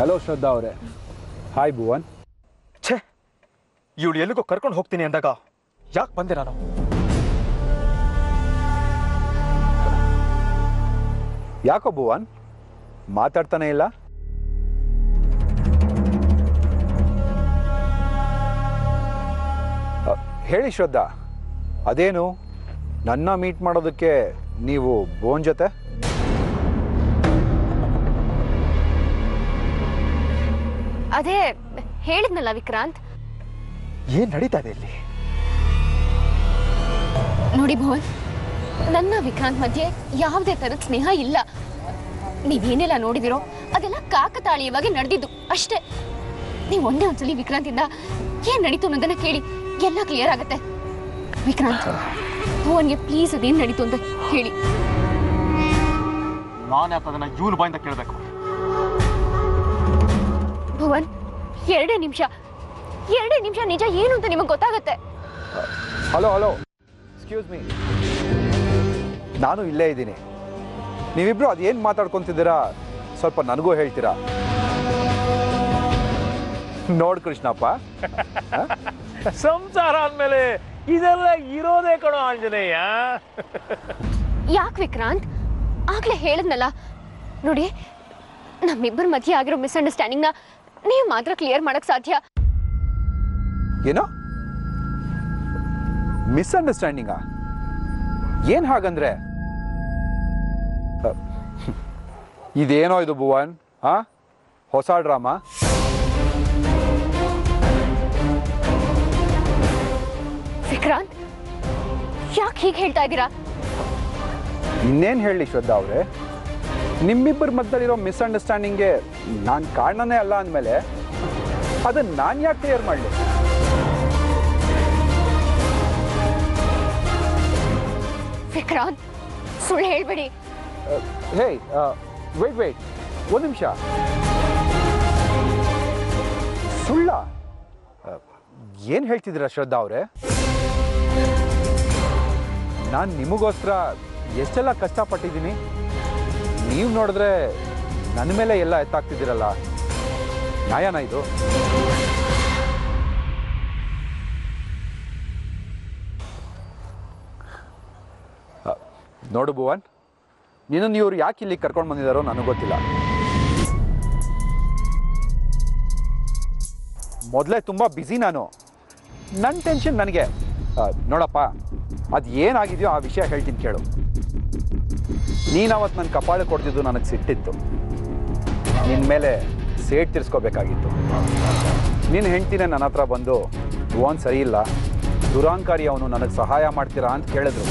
Hello ಶ್ರದ್ಧಾ ಅವರೇ. Hi Bhuvan. ಛೇ, ಇವಳು ಎಲ್ಲಿಗೋ ಕರ್ಕೊಂಡು ಹೋಗ್ತೀನಿ ಅಂದಾಗ ಯಾಕೆ ಬಂದೆ ನಾನು? ಯಾಕೋ ಭುವನ್ ಮಾತಾಡ್ತಾನೆ ಇಲ್ಲ? ಹೇಳಿ ಶ್ರದ್ಧಾ, ಅದೇನು ನನ್ನ ಮೀಟ್ ಮಾಡೋದಕ್ಕೆ ನೀವು ಭುವನ್ ಜೊತೆ? ಅದೇ ಹೇಳಿದ್ನಲ್ಲ ವಿಕ್ರಾಂತ್. ಏನ್ ನಡೀತಾ ಇದೆ ಇಲ್ಲಿ? ನೋಡಿ ಭುವನ್, ನನ್ನ ವಿಕ್ರಾಂತ್ ಮಧ್ಯೆ ಯಾವುದೇ ತರದ ಸ್ನೇಹ ಇಲ್ಲ. ನೀವೇನೆಲ್ಲ ನೋಡಿದಿರೋ ಅದೆಲ್ಲ ಕಾಕತಾಳೀಯವಾಗಿ ನಡೆದಿದ್ದು ಅಷ್ಟೇ. ನೀವು ಒಂದೇ ಒಂದ್ಸಲಿ ವಿಕ್ರಾಂತಿಂದ ಏನ್ ನಡೀತು ಅನ್ನೋದನ್ನ ಕೇಳಿ ಎಲ್ಲ ಕ್ಲಿಯರ್ ಆಗತ್ತೆ. ವಿಕ್ರಾಂತ್, ಭುವನ್ಗೆ ಪ್ಲೀಸ್ ಅದೇನ್ ನಡೀತು ಅಂತ ಹೇಳಿ. ನಾನು ಯಾಕೆ ಅದನ್ನ ಇವನು ಬಾಯಿಂದ ಕೇಳಬೇಕು? ಭುವನ್, ಎರಡೇ ನಿಮಿಷ ನಿಜ ಏನು ಅಂತ ನಿಮಗೆ ಗೊತ್ತಾಗತ್ತೆ. ಹಲೋ ಹಲೋ, ಎಕ್ಸ್ಕ್ಯೂಸ್ ಮೀ, ನಾನು ಇಲ್ಲೇ ಇದ್ದೀನಿ. ನೀವಿಬ್ರು ಅದೇನು ಮಾತಾಡ್ಕೊತಿದ್ದೀರಾ ಸ್ವಲ್ಪ ನನಗೂ ಹೇಳ್ತೀರಾ? ನೋಡ್ ಕೃಷ್ಣಪ್ಪ, ಸಂಸಾರ ಅಂದಮೇಲೆ ಇದೆಲ್ಲ ಇರೋದೇ ಕಣೋ ಆಂಜನೇಯ. ಯಾಕೆ ವಿಕ್ರಾಂತ್? ಆಗ್ಲೇ ಹೇಳಿದ್ನಲ್ಲ, ನೋಡಿ ನಮ್ಮಿಬ್ಬರ ಮಧ್ಯೆ ಆಗಿರೋ ಮಿಸ್ಅಂಡರ್ಸ್ಟ್ಯಾಂಡಿಂಗ್ನ ನೀವು ಮಾತ್ರ ಕ್ಲಿಯರ್ ಮಾಡಕ್ ಸಾಧ್ಯ. ಏನೋ ಮಿಸ್ಅಂಡರ್ಸ್ಟ್ಯಾಂಡಿಂಗಾ? ಏನ್ ಹಾಗಂದ್ರೆ? ಇದೇನೋ ಇದು ಭುವನ್, ಹೊಸ ಡ್ರಾಮಾ? ವಿಕ್ರಾಂತ್, ಯಾಕೆ ಹೀಗೆ ಹೇಳ್ತಾ ಇದ್ದೀರಾ? ಇನ್ನೇನು ಹೇಳಿ ಶ್ರದ್ಧಾ ಅವರೇ, ನಿಮ್ಮಿಬ್ಬರ ಮಧ್ಯದಲ್ಲಿರೋ ಮಿಸ್ಅಂಡರ್ಸ್ಟ್ಯಾಂಡಿಂಗ್ಗೆ ನಾನು ಕಾರಣನೇ ಅಲ್ಲ ಅಂದಮೇಲೆ ಅದನ್ನ ನಾನು ಯಾಕೆ ಕ್ಲಿಯರ್ ಮಾಡಲಿ? ವಿಕ್ರಾಂತ್, ಸುಳ್ಳು ಹೇಳ್ಬೇಡಿ. ಹೇ ವೇಟ್, ಒಂದು ನಿಮಿಷ. ಸುಳ್ಳ? ಏನು ಹೇಳ್ತಿದ್ದೀರಾ ಶ್ರದ್ಧಾ ಅವರೇ? ನಾನು ನಿಮಗೋಸ್ಕರ ಎಷ್ಟೆಲ್ಲ ಕಷ್ಟಪಟ್ಟಿದ್ದೀನಿ, ನೀವು ನೋಡಿದ್ರೆ ನನ್ನ ಮೇಲೆ ಎಲ್ಲ ಎತ್ತಾಗ್ತಿದ್ದೀರಲ್ಲ, ನ್ಯಾಯನ ಇದು? ನೋಡು ಭುವನ್, ನಿನ್ನನ್ನು ಇವ್ರು ಯಾಕೆ ಇಲ್ಲಿ ಕರ್ಕೊಂಡು ಬಂದಿದ್ದಾರೋ ನನಗೆ ಗೊತ್ತಿಲ್ಲ. ಮೊದಲೇ ತುಂಬ ಬ್ಯುಸಿ ನಾನು, ನನ್ನ ಟೆನ್ಷನ್ ನನಗೆ. ನೋಡಪ್ಪ, ಅದು ಏನಾಗಿದೆಯೋ ಆ ವಿಷಯ ಹೇಳ್ತೀನಿ ಕೇಳು. ನೀನು ಅವತ್ತು ನನ್ನ ಕಪಾಳ ಕೊಡ್ತಿದ್ದು ನನಗೆ ಸಿಟ್ಟಿತ್ತು. ನಿನ್ನ ಮೇಲೆ ಸೇಟ್ ತೀರಿಸ್ಕೋಬೇಕಾಗಿತ್ತು. ನಿನ್ನ ಹೆಂಡ್ತಿನೇ ನನ್ನ ಹತ್ರ ಬಂದು ಭುವನ್ ಸರಿ ಇಲ್ಲ, ದುರಾಂಕಾರಿ ಅವನು, ನನಗೆ ಸಹಾಯ ಮಾಡ್ತೀರಾ ಅಂತ ಕೇಳಿದ್ರು.